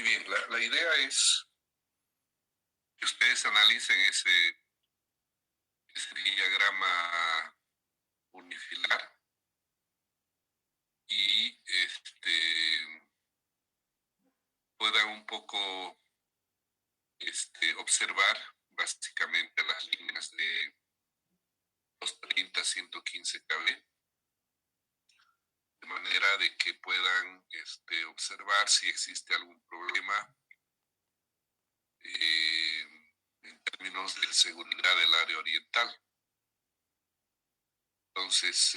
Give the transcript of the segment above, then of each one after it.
bien, la idea es que ustedes analicen ese diagrama unifilar y puedan un poco observar básicamente las líneas de 230 115 kb, de manera de que puedan observar si existe algún problema en términos de seguridad del área oriental. Entonces,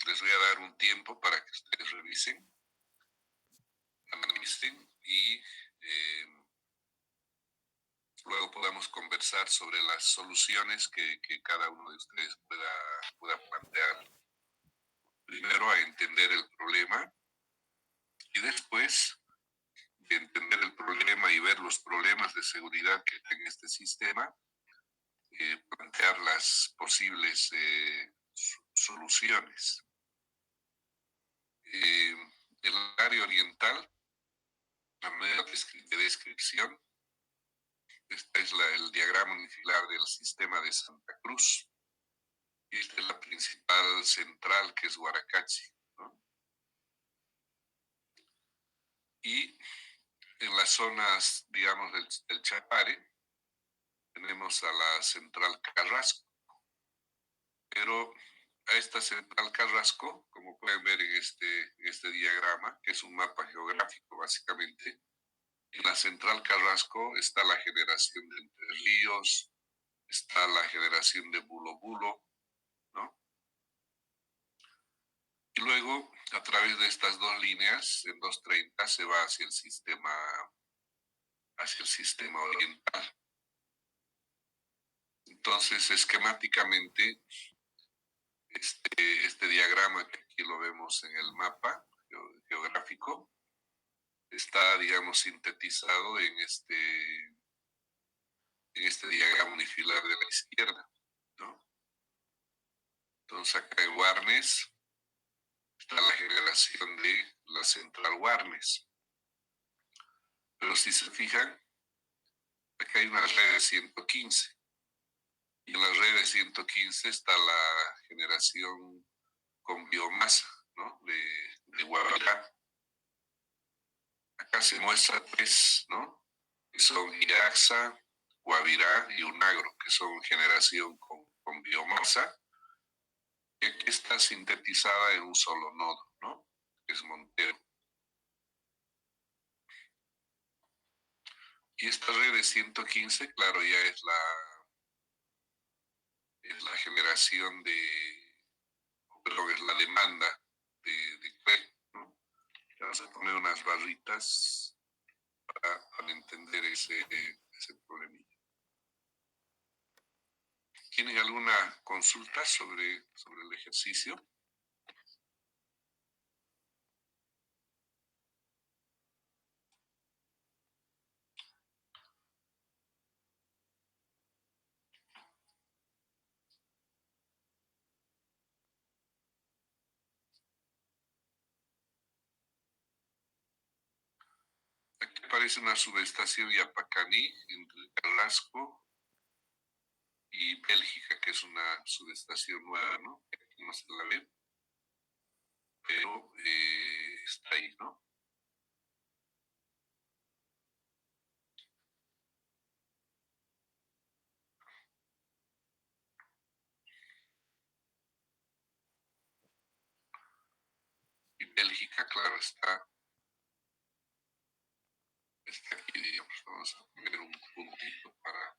les voy a dar un tiempo para que ustedes revisen, analicen y luego podamos conversar sobre las soluciones que cada uno de ustedes pueda plantear. Primero a entender el problema y después de entender el problema y ver los problemas de seguridad que tiene este sistema, plantear las posibles soluciones. El área oriental, a manera de descripción, este es el diagrama unifilar del sistema de Santa Cruz. Y esta es la principal central, que es Huaracachi, ¿no? Y en las zonas, digamos, del Chapare, tenemos a la central Carrasco. Pero a esta central Carrasco, como pueden ver en este diagrama, que es un mapa geográfico básicamente, en la central Carrasco está la generación de Entre Ríos, está la generación de Bulo Bulo, ¿no? Y luego, a través de estas dos líneas, en 230 se va hacia el sistema oriental. Entonces, esquemáticamente, este diagrama que aquí lo vemos en el mapa geográfico, está, digamos, sintetizado en este diagrama unifilar de la izquierda, ¿no? Entonces acá en Warnes está la generación de la central Warnes. Pero si se fijan, acá hay una red de 115. Y en la red de 115 está la generación con biomasa, ¿no? De Guavirá. Acá se muestra tres, ¿no? Que son Iraxa, Guavirá y Unagro, que son generación con biomasa, que aquí está sintetizada en un solo nodo, ¿no? Que es Montero. Y esta red de 115, claro, ya es la generación perdón, es la demanda de CRE, ¿no? Vamos a poner unas barritas para entender ese problemilla. ¿Tienen alguna consulta sobre el ejercicio? Aquí aparece una subestación Yapacaní entre Carrasco y Bélgica, que es una subestación nueva, ¿no? Aquí no se la ve, pero está ahí, ¿no? Y Bélgica, claro, está aquí, digamos. Vamos a poner un puntito para...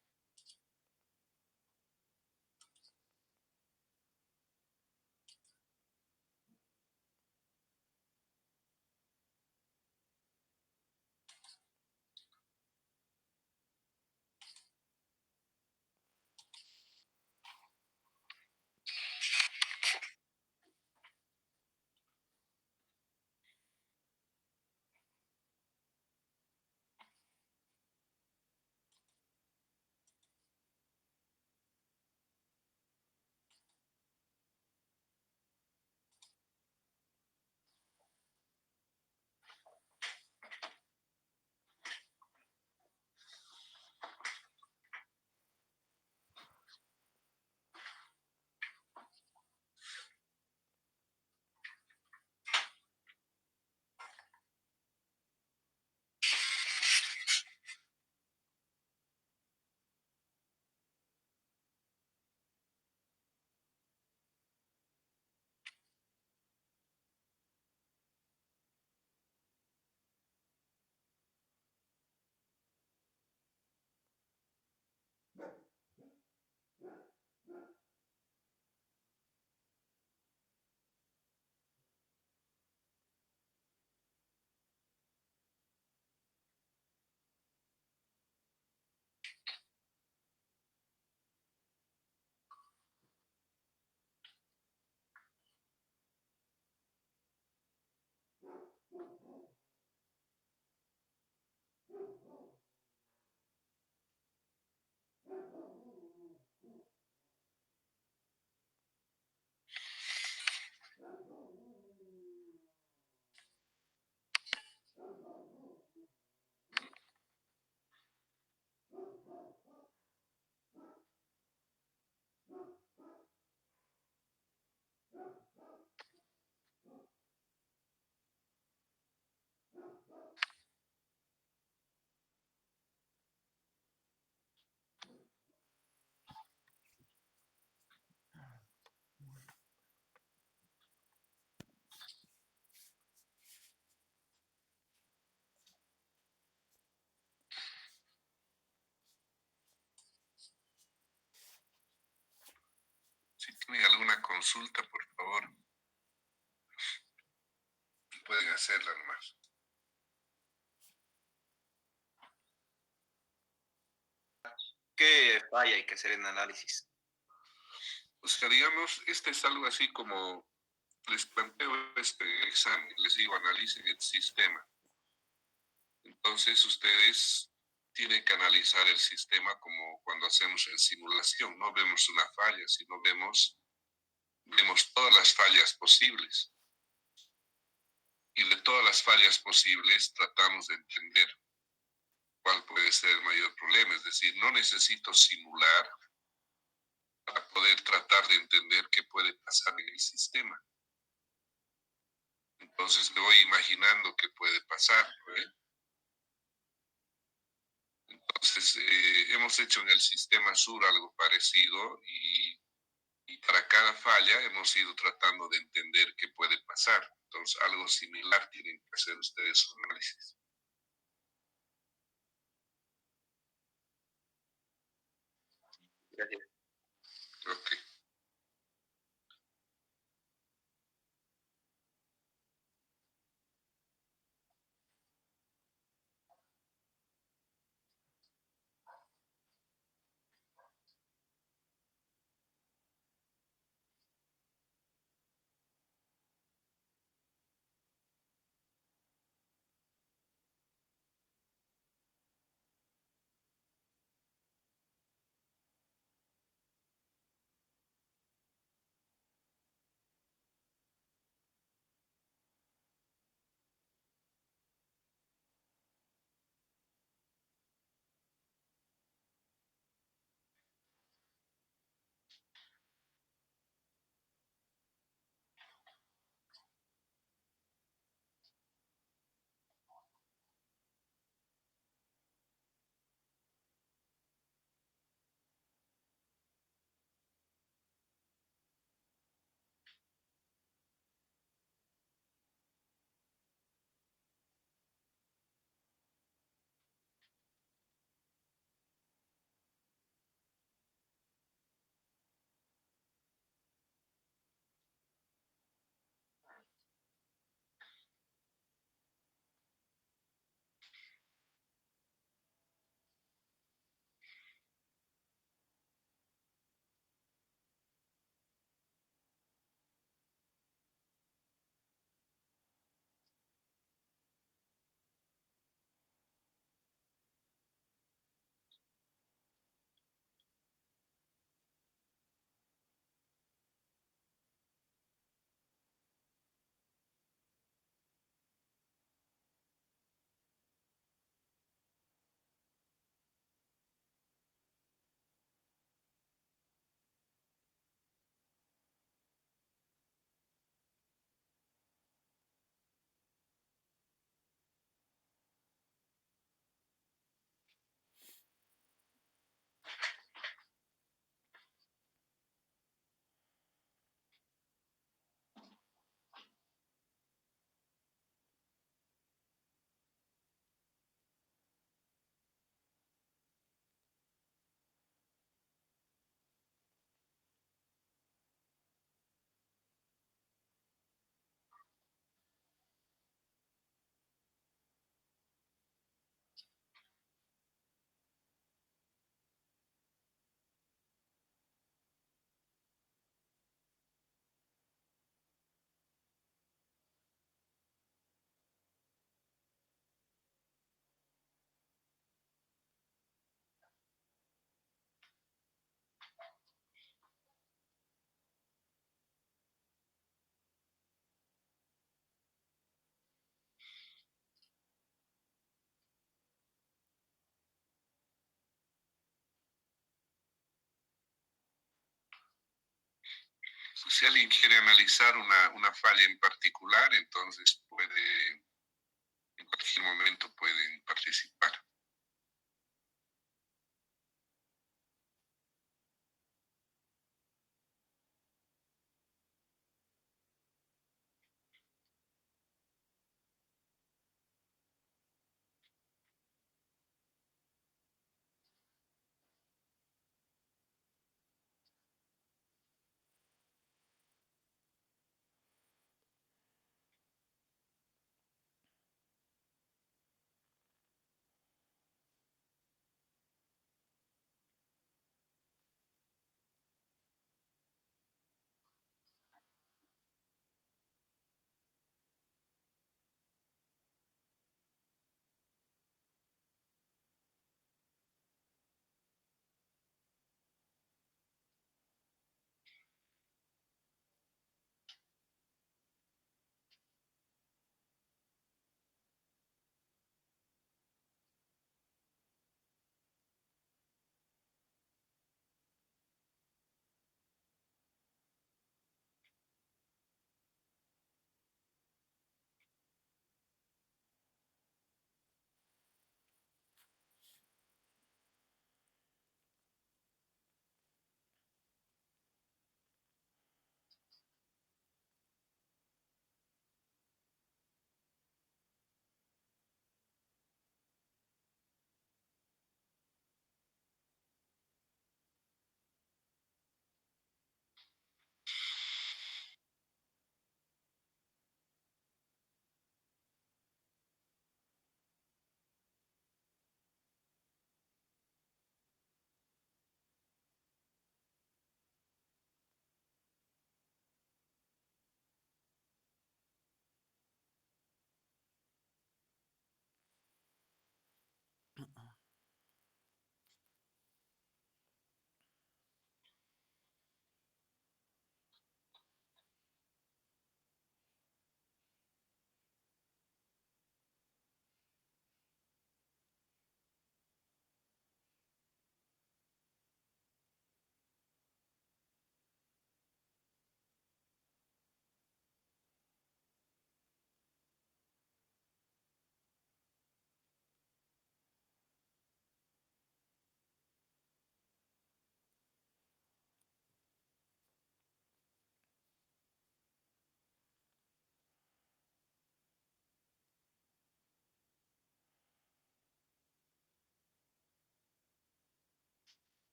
consulta, por favor, pueden hacerla nomás. ¿Qué falla hay que hacer en análisis? O sea, digamos, este es algo así como les planteo este examen, les digo, analicen el sistema. Entonces ustedes tienen que analizar el sistema como cuando hacemos en simulación. No vemos una falla, sino vemos todas las fallas posibles. Y de todas las fallas posibles tratamos de entender cuál puede ser el mayor problema. Es decir, no necesito simular para poder tratar de entender qué puede pasar en el sistema. Entonces me voy imaginando qué puede pasar. Entonces hemos hecho en el sistema sur algo parecido y para cada falla hemos ido tratando de entender qué puede pasar. Entonces algo similar tienen que hacer ustedes su análisis. Gracias. Ok. Si alguien quiere analizar una falla en particular, entonces puede, en cualquier momento pueden participar.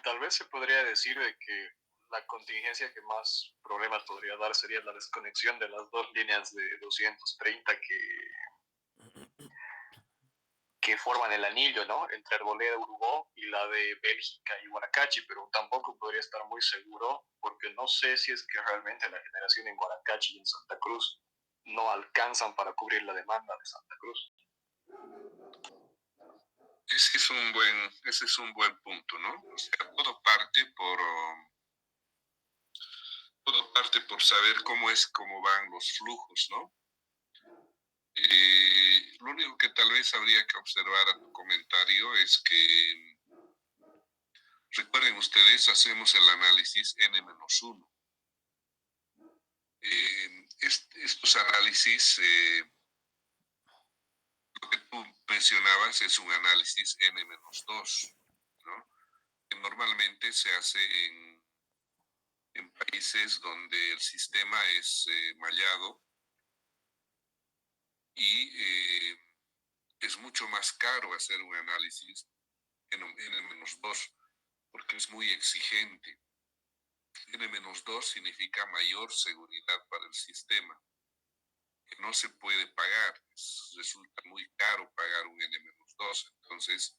Tal vez se podría decir de que la contingencia que más problemas podría dar sería la desconexión de las dos líneas de 230 que forman el anillo, ¿no? Entre Arboleda, Urubó y la de Bélgica y Guaracachi, pero tampoco podría estar muy seguro porque no sé si es que realmente la generación en Guaracachi y en Santa Cruz no alcanzan para cubrir la demanda de Santa Cruz. Ese es un buen punto, ¿no? O sea, todo parte por saber cómo van los flujos, ¿no? Lo único que tal vez habría que observar a tu comentario es que, recuerden ustedes, hacemos el análisis N-1. Estos análisis, lo que tú mencionabas es un análisis N-2, ¿no? Que normalmente se hace en países donde el sistema es mallado y es mucho más caro hacer un análisis N-2 porque es muy exigente. N-2 significa mayor seguridad para el sistema, que no se puede pagar. Resulta muy caro pagar un N-2. Entonces,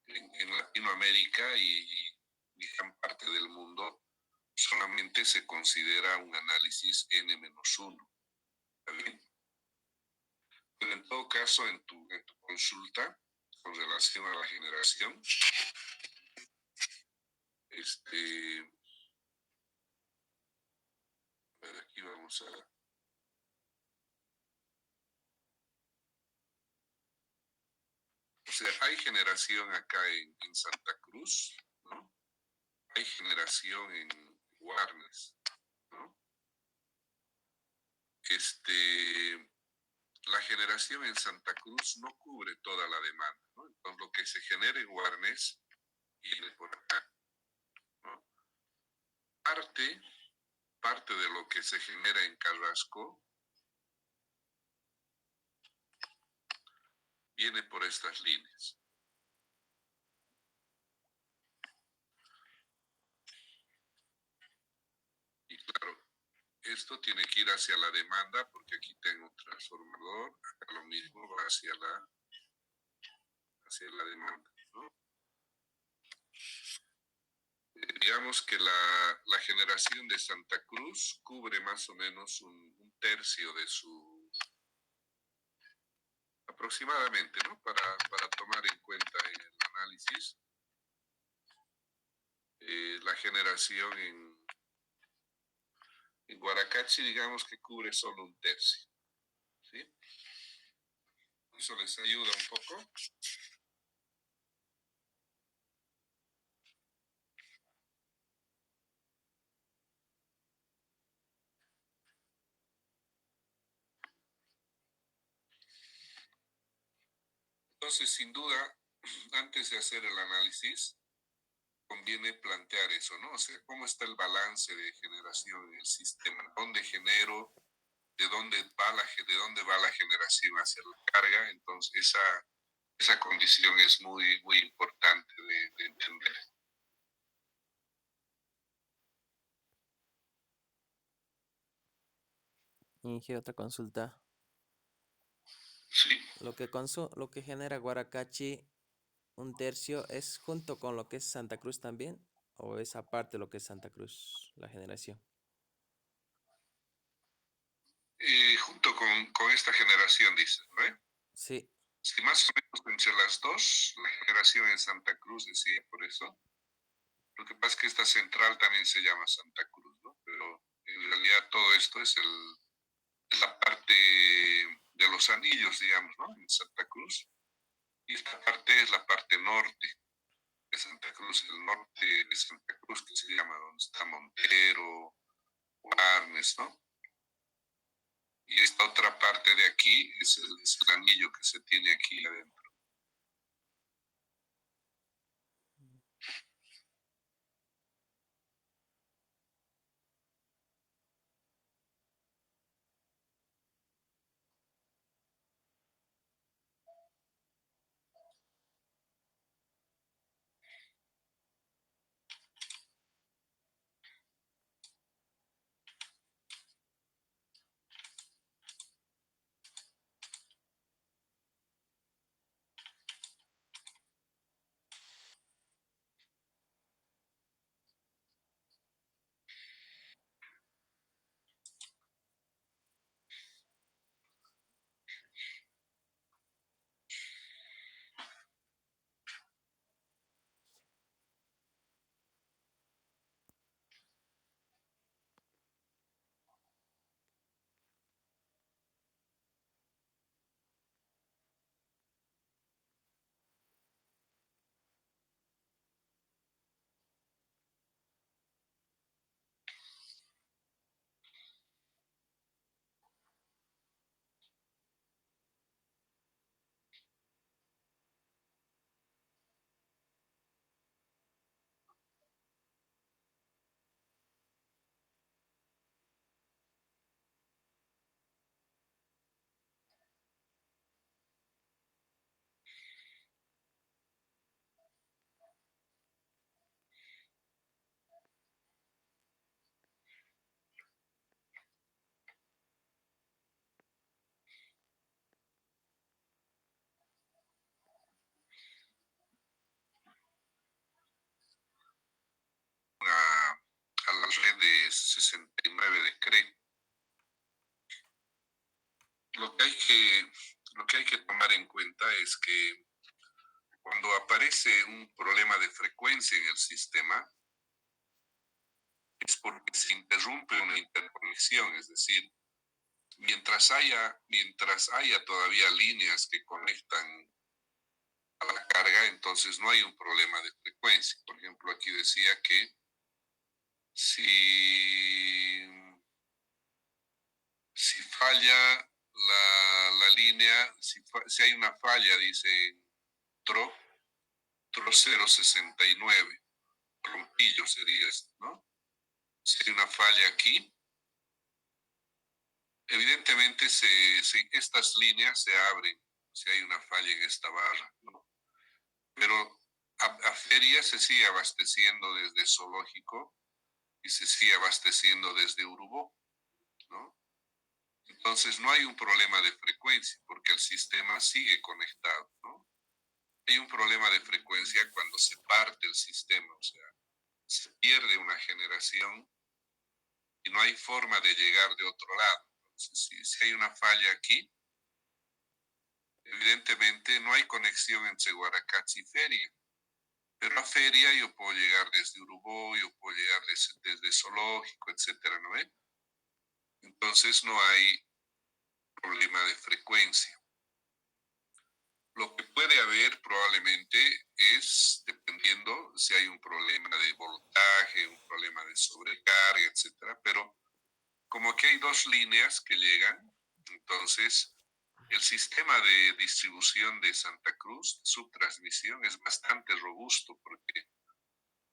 en Latinoamérica y gran parte del mundo, solamente se considera un análisis N-1. ¿Está bien? Pero en todo caso, en tu consulta con relación a la generación, aquí vamos a... O sea, hay generación acá en Santa Cruz, ¿no? Hay generación en Guarnes, ¿no? La generación en Santa Cruz no cubre toda la demanda, ¿no? Entonces, lo que se genera en Guarnes viene por acá, ¿no? Parte de lo que se genera en Carrasco viene por estas líneas. Y claro, esto tiene que ir hacia la demanda porque aquí tengo un transformador, acá lo mismo va hacia la demanda, ¿no? Digamos que la generación de Santa Cruz cubre más o menos un tercio de su, aproximadamente, ¿no? Para tomar en cuenta en el análisis, la generación en Guaracachi, digamos que cubre solo un tercio, ¿sí? Eso les ayuda un poco. Entonces, sin duda, antes de hacer el análisis, conviene plantear eso, ¿no? O sea, ¿cómo está el balance de generación en el sistema? ¿Dónde genero? ¿De dónde va la generación hacia la carga? Entonces, esa condición es muy, muy importante de entender. Inge, otra consulta. Sí. Lo que genera Guaracachi, un tercio, ¿es junto con lo que es Santa Cruz también? ¿O es aparte lo que es Santa Cruz, la generación? Junto con esta generación, dices, ¿no? Sí. Sí, más o menos entre las dos, la generación en Santa Cruz decía por eso. Lo que pasa es que esta central también se llama Santa Cruz, ¿no? Pero en realidad todo esto es la parte de los anillos, digamos, ¿no? En Santa Cruz. Y esta parte es la parte norte de Santa Cruz, el norte de Santa Cruz, que se llama donde está Montero, Guarnes, ¿no? Y esta otra parte de aquí es el anillo que se tiene aquí adentro. de 69 de CRE. Lo que hay que tomar en cuenta es que cuando aparece un problema de frecuencia en el sistema, es porque se interrumpe una interconexión, es decir, mientras haya todavía líneas que conectan a la carga, entonces no hay un problema de frecuencia. Por ejemplo, aquí decía que si falla la línea, si hay una falla, dice TRO 069, rompillo sería esto, ¿no? Si hay una falla aquí, evidentemente estas líneas se abren si hay una falla en esta barra, ¿no? Pero a feria se sigue abasteciendo desde Zoológico y se sigue abasteciendo desde Urubó, ¿no? Entonces no hay un problema de frecuencia porque el sistema sigue conectado, ¿no? Hay un problema de frecuencia cuando se parte el sistema, o sea, se pierde una generación y no hay forma de llegar de otro lado. Entonces, si hay una falla aquí, evidentemente no hay conexión entre Guaracachi y Feria. Pero a Feria yo puedo llegar desde Urubó, yo puedo llegar desde Zoológico, etcétera, ¿no ve? Entonces no hay problema de frecuencia. Lo que puede haber probablemente es, dependiendo si hay un problema de voltaje, un problema de sobrecarga, etcétera, pero como aquí hay dos líneas que llegan, entonces el sistema de distribución de Santa Cruz, su transmisión es bastante robusto porque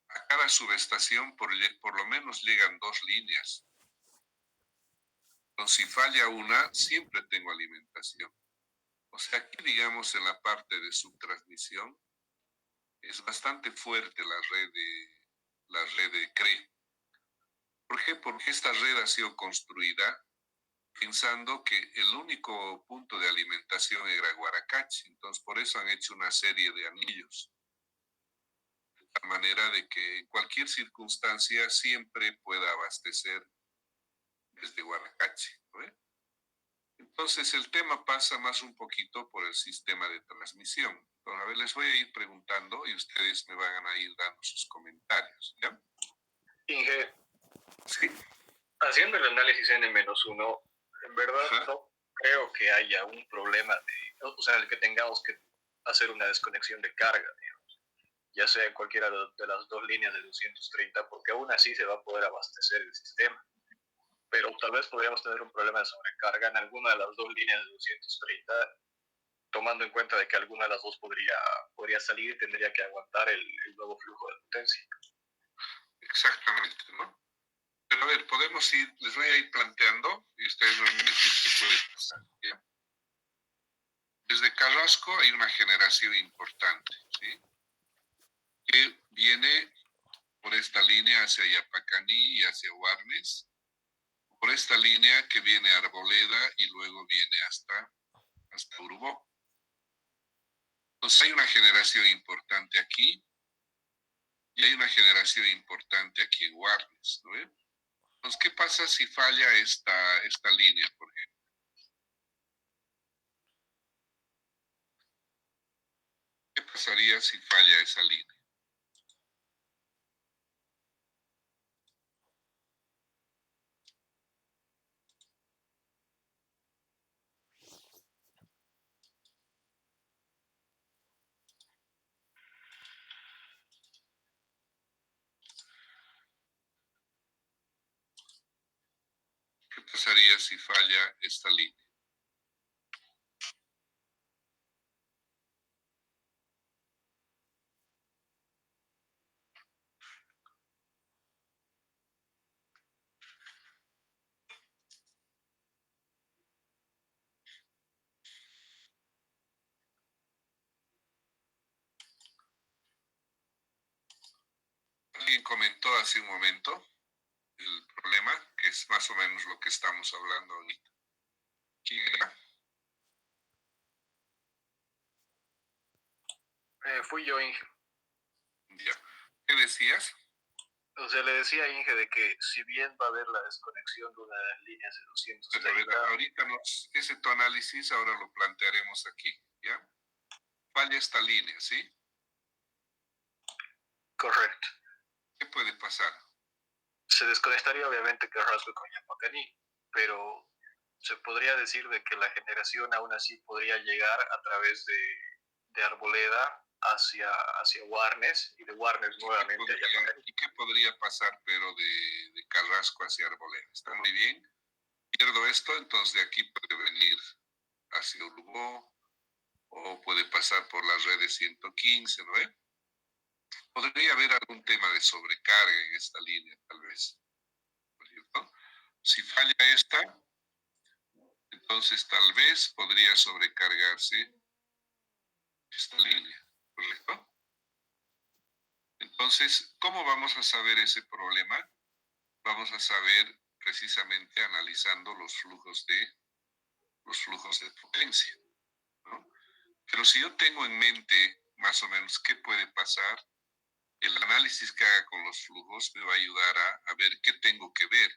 a cada subestación por lo menos llegan dos líneas. Entonces, si falla una, siempre tengo alimentación. O sea, aquí, digamos, en la parte de subtransmisión, es bastante fuerte la red de CRE. ¿Por qué? Porque esta red ha sido construida pensando que el único punto de alimentación era Guaracachi. Entonces, por eso han hecho una serie de anillos. De tal manera de que en cualquier circunstancia siempre pueda abastecer desde Guaracachi, ¿no? Entonces el tema pasa más un poquito por el sistema de transmisión. Entonces, a ver, les voy a ir preguntando y ustedes me van a ir dando sus comentarios, ¿ya? Inge, Sí. haciendo el análisis N-1, en verdad Ajá. no creo que haya un problema o sea, el que tengamos que hacer una desconexión de carga, digamos, ya sea en cualquiera de las dos líneas de 230, porque aún así se va a poder abastecer el sistema. Pero tal vez podríamos tener un problema de sobrecarga en alguna de las dos líneas de 230, tomando en cuenta de que alguna de las dos podría salir y tendría que aguantar el nuevo flujo de potencia. Exactamente, ¿no? Pero a ver, les voy a ir planteando y ustedes me van a decir qué puede pasar, ¿ya? Desde Carrasco hay una generación importante, ¿sí? Que viene por esta línea hacia Yapacaní y hacia Guarnes, por esta línea que viene a Arboleda y luego viene hasta Urubó. Entonces hay una generación importante aquí y hay una generación importante aquí en Guarnes, ¿no? Entonces, ¿qué pasa si falla esta línea, por ejemplo? ¿Qué pasaría si falla esa línea? ¿Qué pasaría si falla esta línea? Alguien comentó hace un momento el problema, que es más o menos lo que estamos hablando ahorita. ¿Quién era? Fui yo, Inge. Ya. ¿Qué decías? O sea, le decía a Inge de que si bien va a haber la desconexión de unas líneas de Pero a ver, 230, ahorita ese tu análisis ahora lo plantearemos aquí, ¿ya? Falla esta línea, ¿sí? correcto. ¿Qué puede pasar? Se desconectaría obviamente Carrasco con Yapacaní, pero se podría decir de que la generación aún así podría llegar a través de Arboleda hacia Warnes y de Warnes nuevamente a Yapacaní. ¿Y qué podría pasar, pero de Carrasco hacia Arboleda? ¿Está muy bien? Pierdo esto, entonces de aquí puede venir hacia Urubó o puede pasar por las redes 115, ¿no ve? Podría haber algún tema de sobrecarga en esta línea, tal vez, ¿no es cierto? Si falla esta, entonces tal vez podría sobrecargarse esta línea, ¿correcto? Entonces, ¿cómo vamos a saber ese problema? Vamos a saber precisamente analizando los flujos de potencia, ¿no? Pero si yo tengo en mente más o menos qué puede pasar, el análisis que haga con los flujos me va a ayudar a ver qué tengo que ver.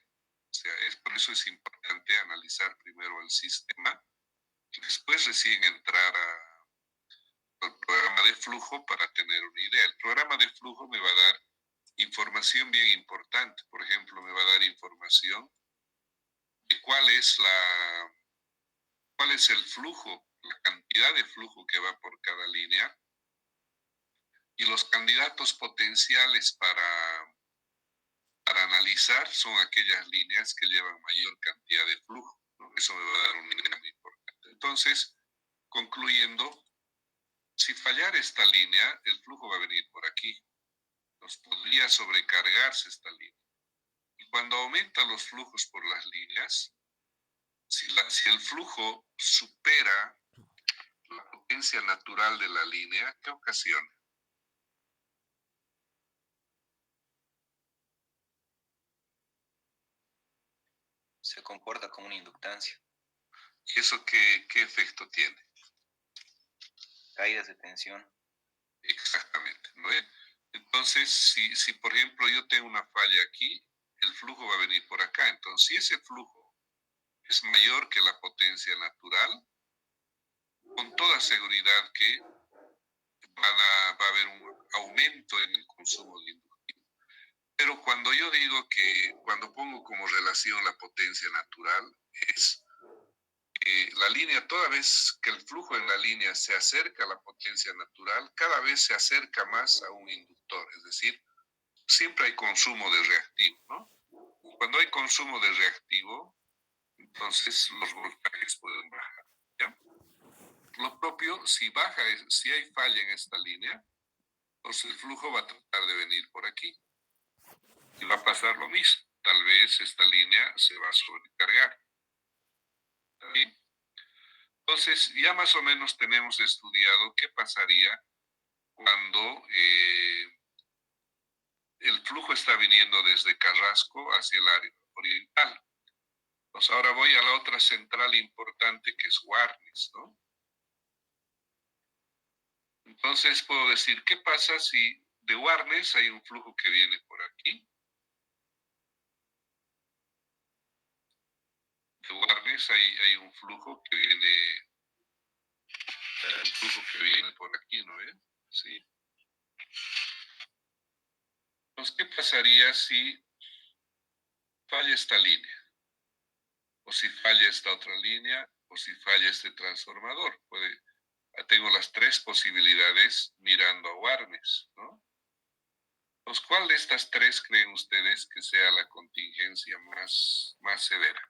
O sea, por eso es importante analizar primero el sistema y después recién entrar al programa de flujo para tener una idea. El programa de flujo me va a dar información bien importante. Por ejemplo, me va a dar información de cuál es el flujo, la cantidad de flujo que va por cada línea y los candidatos potenciales para analizar son aquellas líneas que llevan mayor cantidad de flujo, ¿no? Eso me va a dar una idea muy importante. Entonces, concluyendo, si fallara esta línea, el flujo va a venir por aquí. Nos podría sobrecargarse esta línea. Y cuando aumentan los flujos por las líneas, si el flujo supera la potencia natural de la línea, ¿qué ocasiona? Se comporta como una inductancia. ¿Y eso qué efecto tiene? Caídas de tensión. Exactamente, ¿no? Entonces, si por ejemplo yo tengo una falla aquí, el flujo va a venir por acá. Entonces, si ese flujo es mayor que la potencia natural, con toda seguridad que va a haber un aumento en el consumo de inductivo. Pero cuando pongo como relación la potencia natural, es la línea, toda vez que el flujo en la línea se acerca a la potencia natural, cada vez se acerca más a un inductor, es decir, siempre hay consumo de reactivo, ¿no? Cuando hay consumo de reactivo, entonces los voltajes pueden bajar, ¿ya? Lo propio, si hay falla en esta línea, pues el flujo va a tratar de venir por aquí y va a pasar lo mismo. Tal vez esta línea se va a sobrecargar. ¿Está bien? Entonces, ya más o menos tenemos estudiado qué pasaría cuando el flujo está viniendo desde Carrasco hacia el área oriental. Pues ahora voy a la otra central importante que es Warnes, ¿no? Entonces puedo decir, ¿qué pasa si de Warnes hay un flujo que viene por aquí? De Warnes hay un flujo que viene, por aquí, ¿no ves? Sí. Entonces, ¿qué pasaría si falla esta línea? O si falla esta otra línea, o si falla este transformador. Tengo las tres posibilidades mirando a Warnes, ¿no? Pues, ¿cuál de estas tres creen ustedes que sea la contingencia más severa?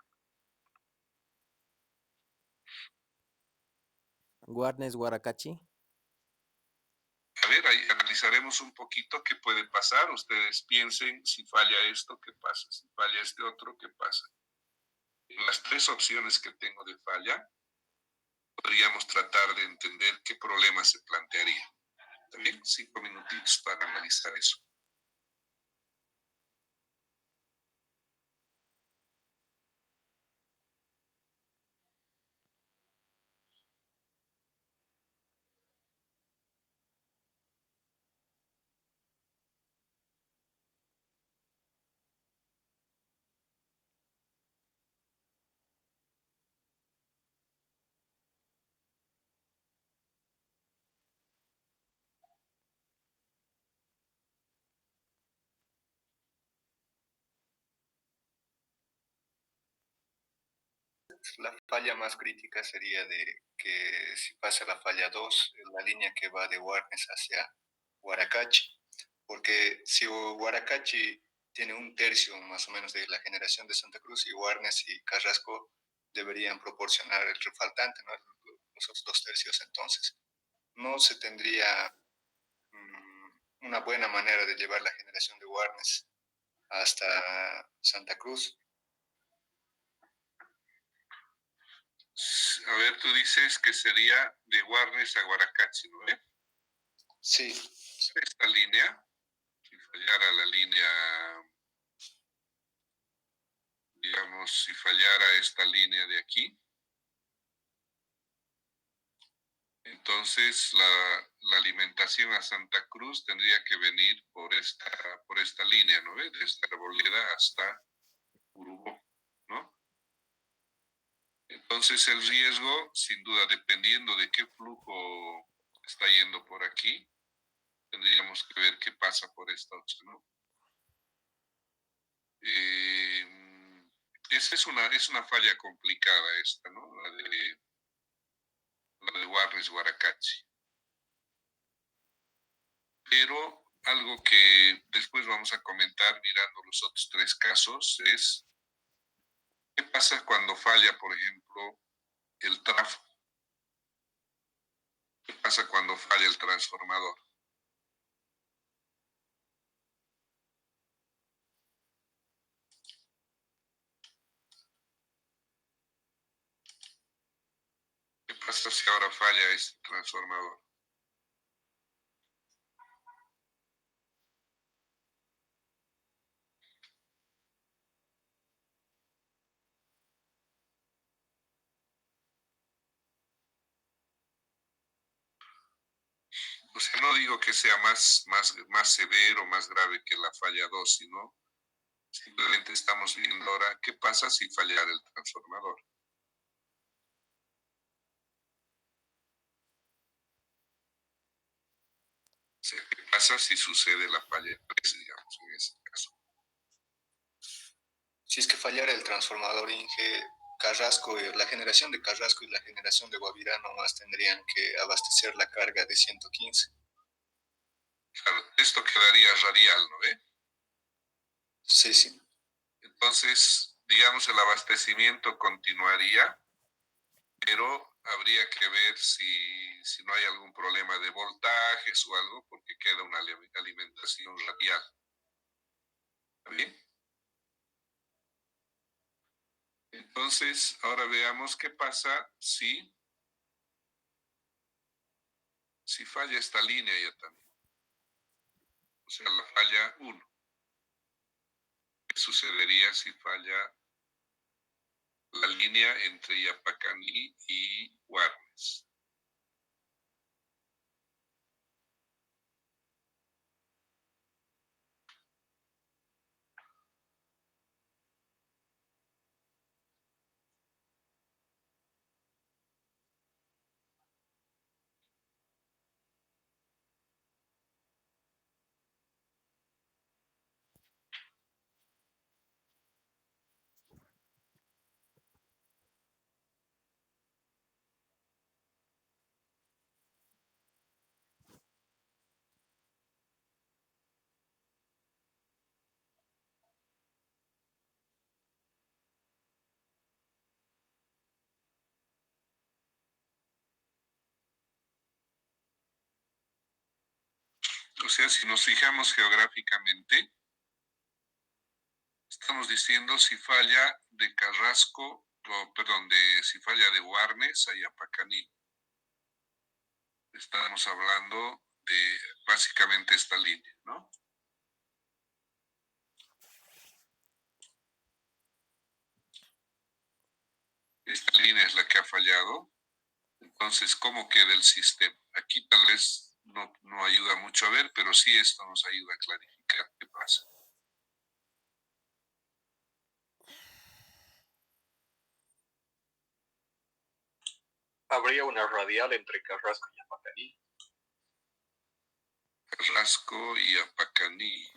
Warnes, Guaracachi. A ver, ahí analizaremos un poquito qué puede pasar. Ustedes piensen, si falla esto, ¿qué pasa? Si falla este otro, ¿qué pasa? En las tres opciones que tengo de falla, podríamos tratar de entender qué problema se plantearía. También 5 minutitos para analizar eso. La falla más crítica sería de que si pasa la falla 2, la línea que va de Warnes hacia Huaracachi, porque si Huaracachi tiene un tercio más o menos de la generación de Santa Cruz, y Warnes y Carrasco deberían proporcionar el faltante, ¿no? Los otros 2 tercios. Entonces no se tendría una buena manera de llevar la generación de Warnes hasta Santa Cruz. A ver, tú dices que sería de Warnes a Huaracachi, ¿no? Sí. Esta línea, si fallara la línea, digamos, si fallara esta línea de aquí, entonces la alimentación a Santa Cruz tendría que venir por esta línea, ¿no? Desde Arboleda hasta Urubó, ¿no? Entonces el riesgo, sin duda, dependiendo de qué flujo está yendo por aquí, tendríamos que ver qué pasa por esta otra, ¿no? Esa es una falla complicada esta, ¿no? La de Warnes Huaracachi. Pero algo que después vamos a comentar mirando los otros 3 casos es qué pasa cuando falla, por ejemplo, el trafo. ¿Qué pasa cuando falla el transformador? ¿Qué pasa si ahora falla este transformador? O sea, no digo que sea más severo, más grave que la falla 2, sino simplemente estamos viendo ahora qué pasa si fallara el transformador. O sea, ¿qué pasa si sucede la falla 3, digamos, en ese caso? Si es que fallara el transformador Inge, Carrasco, la generación de Carrasco y la generación de Guavirá nomás tendrían que abastecer la carga de 115. Claro, esto quedaría radial, ¿no ve? Sí, sí. Entonces, digamos, el abastecimiento continuaría, pero habría que ver si no hay algún problema de voltajes o algo, porque queda una alimentación radial. ¿Está bien? Entonces, ahora veamos qué pasa si falla esta línea ya también. O sea, la falla 1. ¿Qué sucedería si falla la línea entre Yapacaní y Warnes? O sea, si nos fijamos geográficamente, estamos diciendo si falla de Carrasco, perdón, si falla de Warnes a Yapacaní. Estamos hablando de básicamente esta línea, ¿no? Esta línea es la que ha fallado. Entonces, ¿cómo queda el sistema? Aquí tal vez no ayuda mucho a ver, pero sí esto nos ayuda a clarificar qué pasa. Habría una radial entre Carrasco y Yapacaní. Carrasco y Apacaní.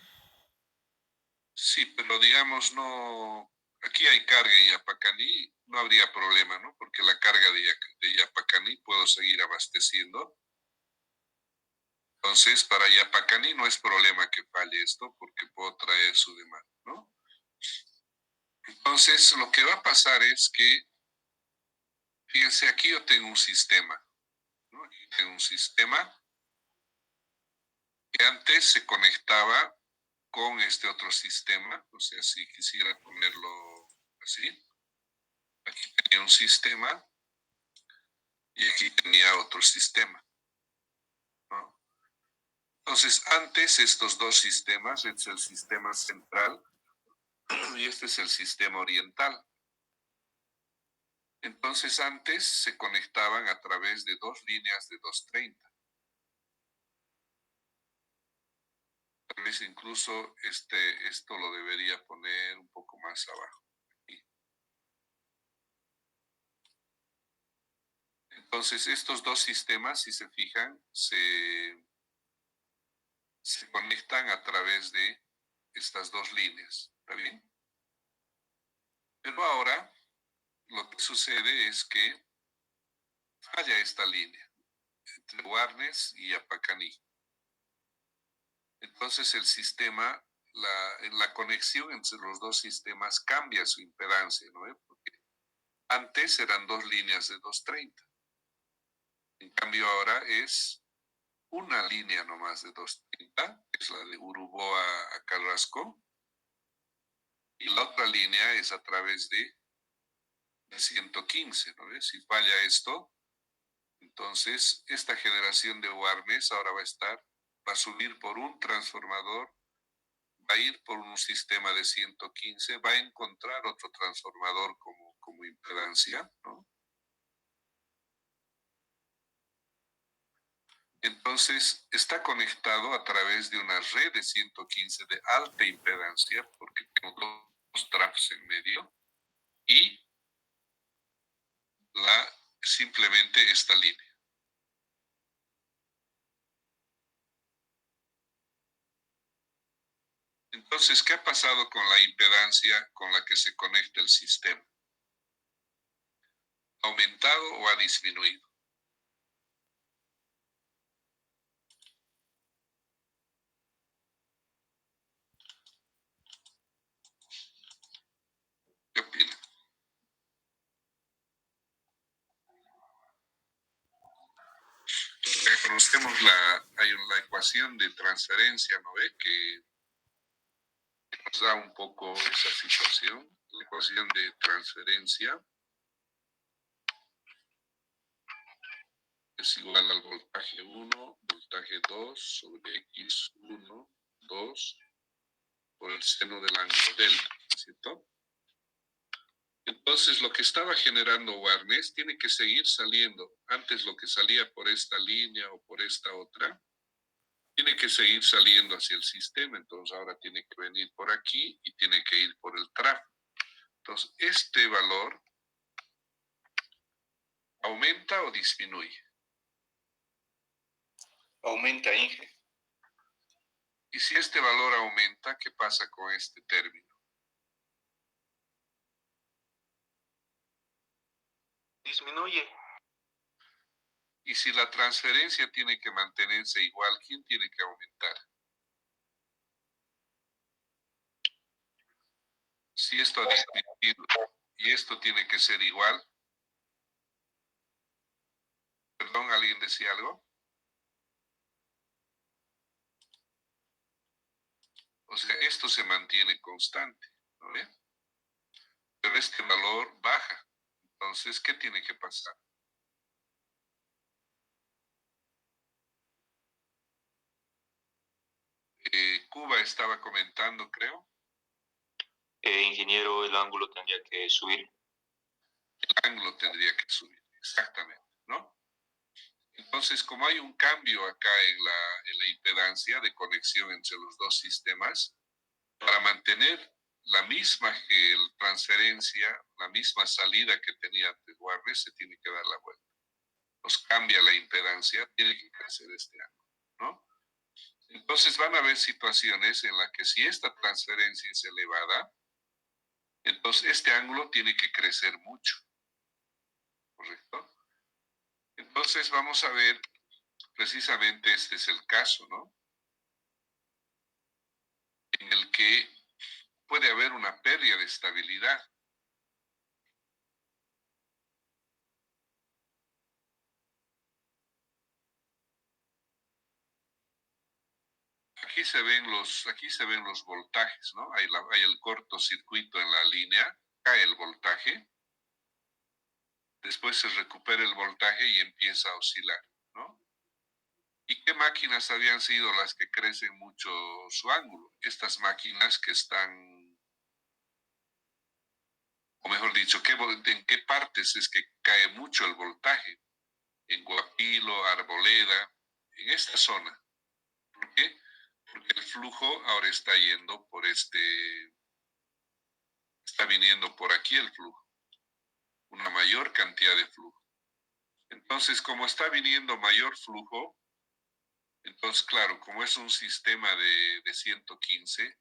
Sí, pero digamos no. aquí hay carga en Yapacaní, no habría problema, ¿no? Porque la carga de Yapacaní puedo seguir abasteciendo. Entonces, para Yapacaní no es problema que falle esto porque puedo traer su demanda, ¿no? Entonces, lo que va a pasar es que, fíjense, aquí yo tengo un sistema, ¿no? Aquí tengo un sistema que antes se conectaba con este otro sistema, o sea, si quisiera ponerlo así, aquí tenía un sistema y aquí tenía otro sistema, ¿no? Entonces, antes estos dos sistemas, este es el sistema central y este es el sistema oriental. Entonces, antes se conectaban a través de dos líneas de 230. Tal vez incluso esto lo debería poner un poco más abajo. Aquí. Entonces, estos dos sistemas, si se fijan, se conectan a través de estas dos líneas. ¿Está bien? Pero ahora lo que sucede es que falla esta línea entre Warnes y Yapacaní. Entonces el sistema, la conexión entre los dos sistemas cambia su impedancia, ¿no? Porque antes eran dos líneas de 230. En cambio ahora es una línea nomás de 230, que es la de Urubó a Carrasco, y la otra línea es a través de 115, ¿no? Si falla esto, entonces esta generación de Warnes ahora va a subir por un transformador, va a ir por un sistema de 115, va a encontrar otro transformador como impedancia, ¿no? Entonces, está conectado a través de una red de 115 de alta impedancia, porque tengo dos traps en medio, y simplemente esta línea. Entonces, ¿qué ha pasado con la impedancia con la que se conecta el sistema? ¿Ha aumentado o ha disminuido? ¿Qué opinan? Reconocemos hay la ecuación de transferencia, ¿no ve? Que nos da un poco esa situación, la ecuación de transferencia es igual al voltaje 1, voltaje 2 sobre X1, 2 por el seno del ángulo delta, ¿cierto? Entonces, lo que estaba generando Warnes tiene que seguir saliendo. Antes lo que salía por esta línea o por esta otra, tiene que seguir saliendo hacia el sistema. Entonces, ahora tiene que venir por aquí y tiene que ir por el tráfico. Entonces, este valor ¿aumenta o disminuye? Aumenta, Inge. Y si este valor aumenta, ¿qué pasa con este término? Disminuye. Y si la transferencia tiene que mantenerse igual, ¿quién tiene que aumentar? Si esto ha disminuido y esto tiene que ser igual. Perdón, ¿alguien decía algo? O sea, esto se mantiene constante, ¿no ve? Pero este valor baja. Entonces, ¿qué tiene que pasar? Cuba estaba comentando, creo. Ingeniero, el ángulo tendría que subir. El ángulo tendría que subir, exactamente, ¿no? Entonces, como hay un cambio acá en la impedancia de conexión entre los dos sistemas, para mantener la misma transferencia, la misma salida que tenía antes Warnes, se tiene que dar la vuelta. Nos cambia la impedancia, tiene que crecer este ángulo, ¿no? Entonces van a haber situaciones en las que si esta transferencia es elevada, Entonces, este ángulo tiene que crecer mucho, ¿correcto? Entonces, vamos a ver, precisamente este es el caso, ¿no? En el que puede haber una pérdida de estabilidad. Aquí se ven los voltajes, ¿no? Hay el cortocircuito en la línea, cae el voltaje, después se recupera el voltaje y empieza a oscilar, ¿no? ¿Y qué máquinas habían sido las que crecen mucho su ángulo? Estas máquinas que están, o mejor dicho, ¿en qué partes es que cae mucho el voltaje? En Guapilo, Arboleda, en esta zona. ¿Por qué? Porque el flujo ahora está yendo está viniendo por aquí el flujo, una mayor cantidad de flujo. Entonces, como está viniendo mayor flujo, entonces, claro, como es un sistema de 115,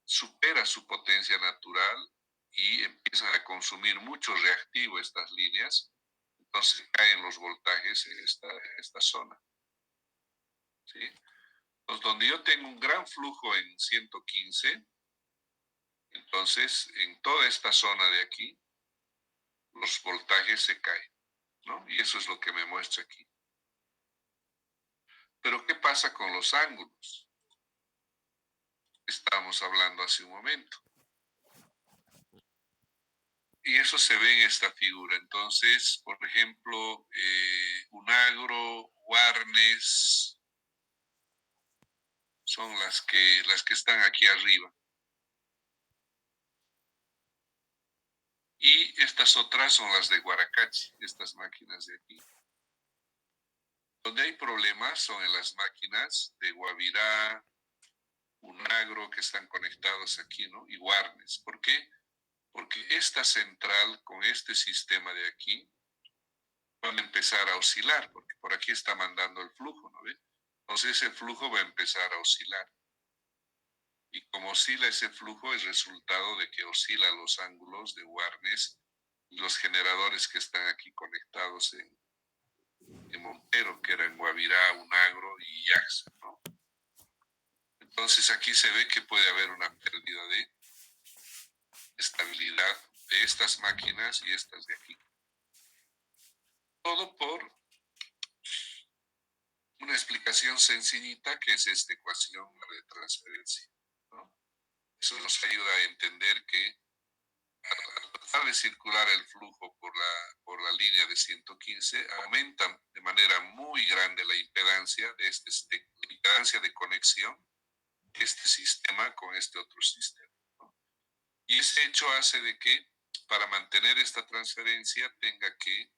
supera su potencia natural y empiezan a consumir mucho reactivo estas líneas, entonces caen los voltajes en esta zona. ¿Sí? Entonces, donde yo tengo un gran flujo en 115, entonces en toda esta zona de aquí, los voltajes se caen, ¿no? Y eso es lo que me muestra aquí. Pero ¿qué pasa con los ángulos? Estábamos hablando hace un momento. Y eso se ve en esta figura. Entonces, por ejemplo, Unagro, Warnes, son las que están aquí arriba. Y estas otras son las de Guaracachi, estas máquinas de aquí. Donde hay problemas son en las máquinas de Guavirá, Unagro, que están conectados aquí, ¿no? Y Warnes. ¿Por qué? Porque esta central con este sistema de aquí van a empezar a oscilar, porque por aquí está mandando el flujo, ¿no ve? Entonces ese flujo va a empezar a oscilar. Y como oscila ese flujo, es resultado de que oscilan los ángulos de Warnes y los generadores que están aquí conectados en Montero, que eran Guavirá, Unagro y Yaxa, ¿no? Entonces aquí se ve que puede haber una pérdida de estabilidad de estas máquinas y estas de aquí. Todo por una explicación sencillita que es esta ecuación, la de transferencia, ¿no? Eso nos ayuda a entender que al tratar de circular el flujo por la línea de 115, aumenta de manera muy grande la impedancia impedancia de conexión de este sistema con este otro sistema, ¿no? Y ese hecho hace de que para mantener esta transferencia tenga que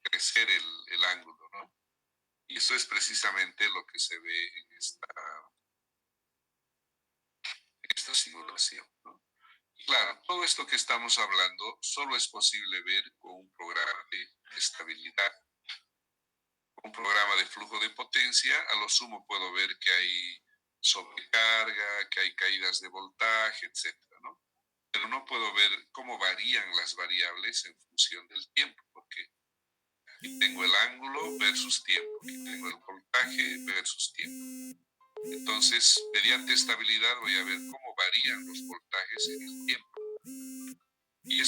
crecer el ángulo, ¿no? Y eso es precisamente lo que se ve en esta simulación, ¿no? Claro, todo esto que estamos hablando solo es posible ver con un programa de estabilidad, con un programa de flujo de potencia. A lo sumo puedo ver que hay sobrecarga, que hay caídas de voltaje, etcétera, ¿no? Pero no puedo ver cómo varían las variables en función del tiempo, porque aquí tengo el ángulo versus tiempo, aquí tengo el voltaje versus tiempo. Entonces, mediante estabilidad voy a ver cómo varían los voltajes en el tiempo. Y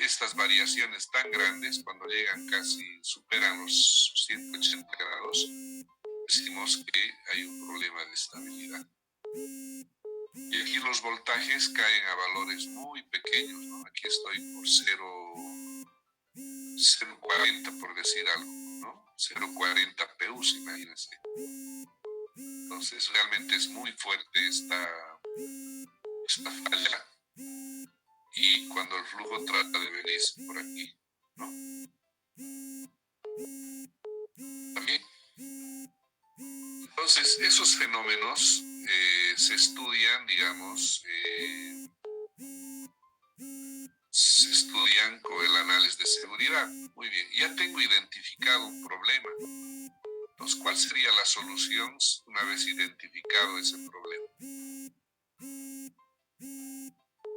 estas variaciones tan grandes, cuando llegan superan los 180 grados, decimos que hay un problema de estabilidad. Y aquí los voltajes caen a valores muy pequeños, ¿no? Aquí estoy por 0,40 por decir algo, ¿no? 0,40 PUs, imagínense. Entonces realmente es muy fuerte esta falla. Y cuando el flujo trata de venirse por aquí, ¿no? También. Entonces, esos fenómenos se estudian, digamos, se estudian con el análisis de seguridad. Muy bien, ya tengo identificado un problema. Entonces, ¿cuál sería la solución una vez identificado ese problema?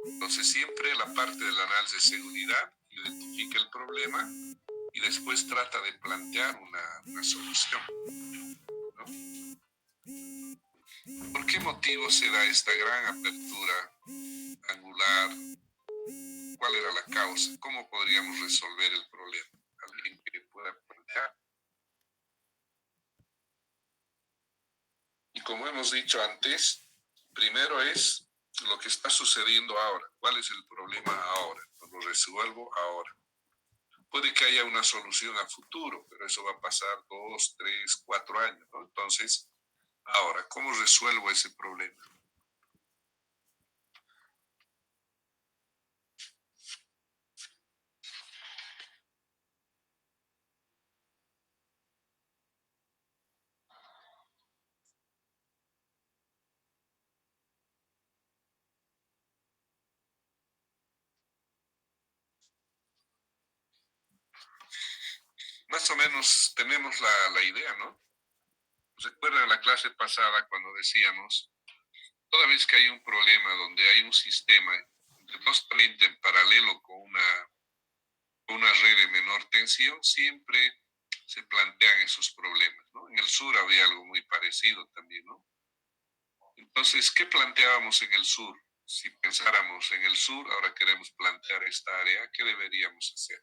Entonces siempre la parte del análisis de seguridad identifica el problema y después trata de plantear una solución, ¿no? ¿Por qué motivo se da esta gran apertura angular? ¿Cuál era la causa? ¿Cómo podríamos resolver el problema? ¿Alguien que pueda plantear? Y como hemos dicho antes, primero es lo que está sucediendo ahora. ¿Cuál es el problema ahora? Lo resuelvo ahora. Puede que haya una solución a futuro, pero eso va a pasar 2, 3, 4 años, ¿no? Entonces, ahora, ¿cómo resuelvo ese problema? Más o menos tenemos la idea, ¿no? ¿Recuerdan la clase pasada cuando decíamos, toda vez que hay un problema donde hay un sistema de dos corrientes en paralelo con una red de menor tensión, siempre se plantean esos problemas, ¿no? En el sur había algo muy parecido también, ¿no? Entonces, ¿qué planteábamos en el sur? Si pensáramos en el sur, ahora queremos plantear esta área, ¿qué deberíamos hacer?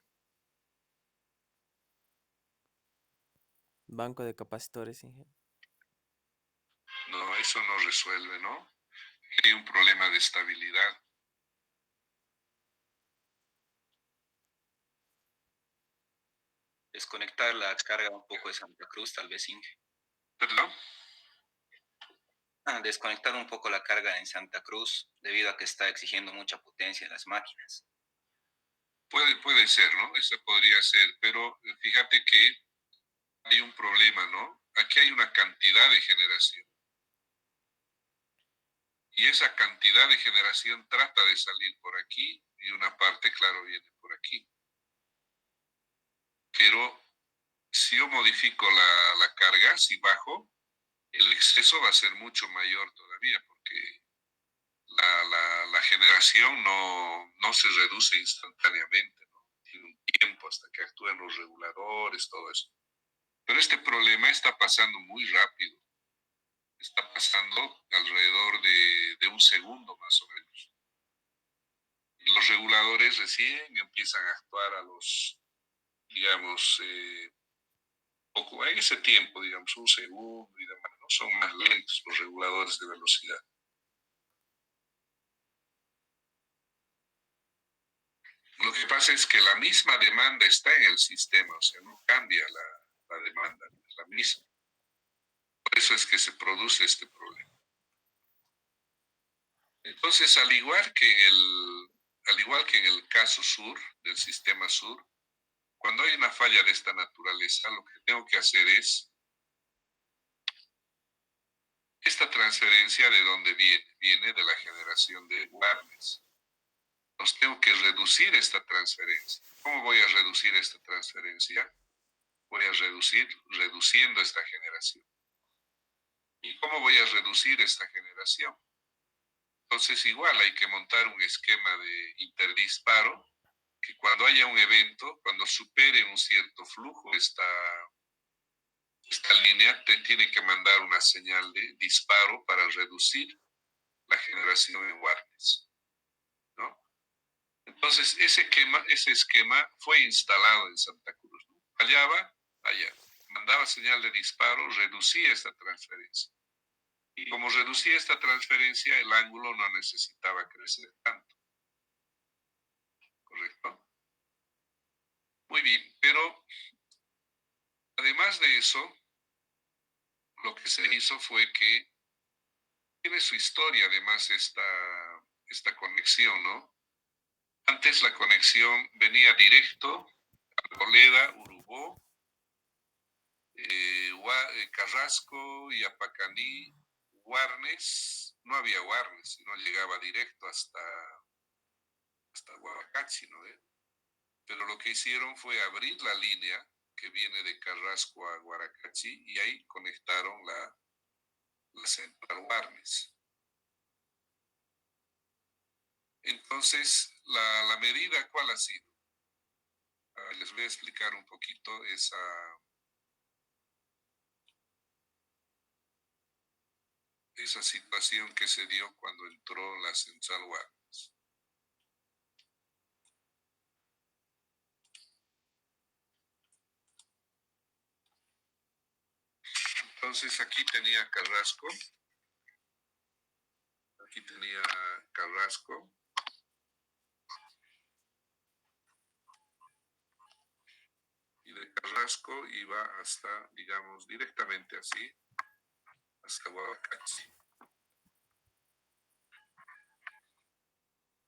Banco de capacitores, ingeniero. No, eso no resuelve, ¿no? Hay un problema de estabilidad. Desconectar la carga un poco de Santa Cruz, tal vez, Inge. ¿Perdón? Desconectar un poco la carga en Santa Cruz debido a que está exigiendo mucha potencia en las máquinas. Puede ser, ¿no? Esa podría ser, pero fíjate que hay un problema, ¿no? Aquí hay una cantidad de generación. Y esa cantidad de generación trata de salir por aquí y una parte, claro, viene por aquí. Pero si yo modifico la carga, si bajo, el exceso va a ser mucho mayor todavía porque la generación no se reduce instantáneamente, ¿no? Tiene un tiempo hasta que actúen los reguladores, todo eso. Pero este problema está pasando muy rápido. Está pasando alrededor de un segundo más o menos. Y los reguladores recién empiezan a actuar a los, digamos, poco, en ese tiempo, digamos, un segundo y demás, ¿no? Son más lentos los reguladores de velocidad. Lo que pasa es que la misma demanda está en el sistema, o sea, no cambia la demanda, es la misma. Por eso es que se produce este problema. Entonces, al igual que en el caso sur, del sistema sur, cuando hay una falla de esta naturaleza, lo que tengo que hacer es, esta transferencia de dónde viene, viene de la generación de Warnes. Entonces tengo que reducir esta transferencia. ¿Cómo voy a reducir esta transferencia? Voy a reduciendo esta generación. ¿Y cómo voy a reducir esta generación? Entonces igual hay que montar un esquema de interdisparo que cuando haya un evento, cuando supere un cierto flujo, esta línea tiene que mandar una señal de disparo para reducir la generación en Warnes, ¿no? Entonces ese esquema fue instalado en Santa Cruz, ¿no? Fallaba, allá. Mandaba señal de disparo, reducía esta transferencia. Y como reducía esta transferencia, el ángulo no necesitaba crecer tanto. ¿Correcto? Muy bien, pero además de eso, lo que se hizo fue que tiene su historia además esta conexión, ¿no? Antes la conexión venía directo a Arboleda, Urubó, Carrasco, Yapacaní, Warnes. No había Warnes, sino llegaba directo hasta Guaracachi, ¿no? Pero lo que hicieron fue abrir la línea que viene de Carrasco a Guaracachi y ahí conectaron la central Warnes. Entonces, la medida, ¿cuál ha sido? Les voy a explicar un poquito esa situación que se dio cuando entró la central Warnes. Entonces, aquí tenía Carrasco. Aquí tenía Carrasco. Y de Carrasco iba hasta, digamos, directamente así, hasta Guadalcachi.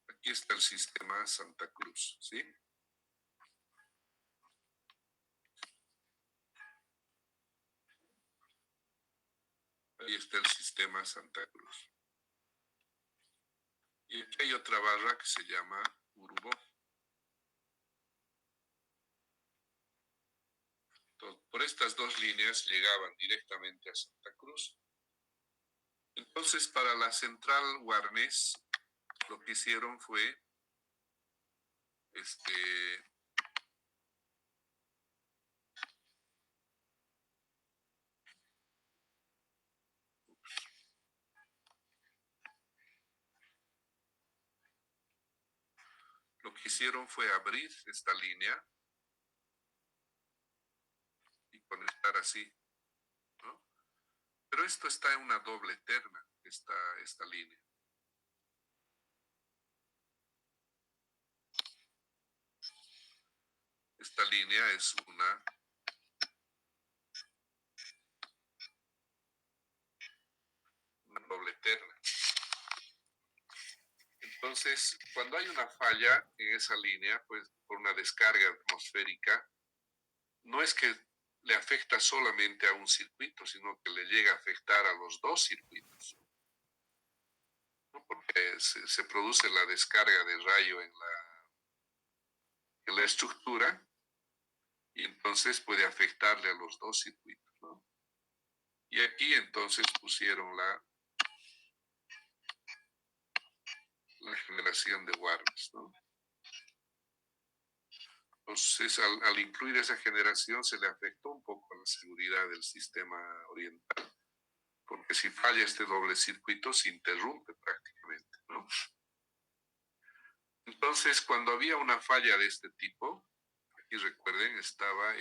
Aquí está el sistema Santa Cruz, ¿sí? Ahí está el sistema Santa Cruz. Y aquí hay otra barra que se llama Urubó. Entonces, por estas dos líneas llegaban directamente a Santa Cruz. Entonces, para la central Warnes, lo que hicieron fue abrir esta línea y conectar así, ¿no? Pero esto está en una doble terna, esta línea. Esta línea es una doble terna. Entonces, cuando hay una falla en esa línea, pues por una descarga atmosférica, no es que le afecta solamente a un circuito, sino que le llega a afectar a los dos circuitos, ¿no? Porque se produce la descarga de rayo en la estructura y entonces puede afectarle a los dos circuitos, ¿no? Y aquí entonces pusieron la generación de Warnes, ¿no? Entonces, al incluir esa generación, se le afectó un poco la seguridad del sistema oriental, porque si falla este doble circuito, se interrumpe prácticamente, ¿no? Entonces, cuando había una falla de este tipo, aquí recuerden, estaba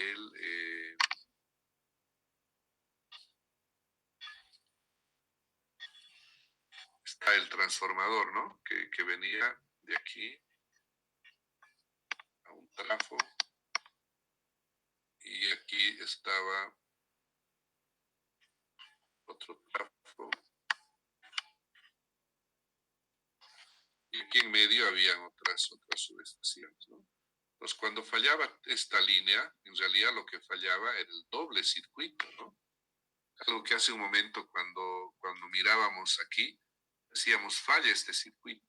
está el transformador, ¿no? Que venía de aquí a un trafo. Y aquí estaba otro trafo. Y aquí en medio habían otras subestaciones, ¿no? Entonces, cuando fallaba esta línea, en realidad lo que fallaba era el doble circuito, ¿no? Algo que hace un momento cuando mirábamos aquí, decíamos, falla este circuito.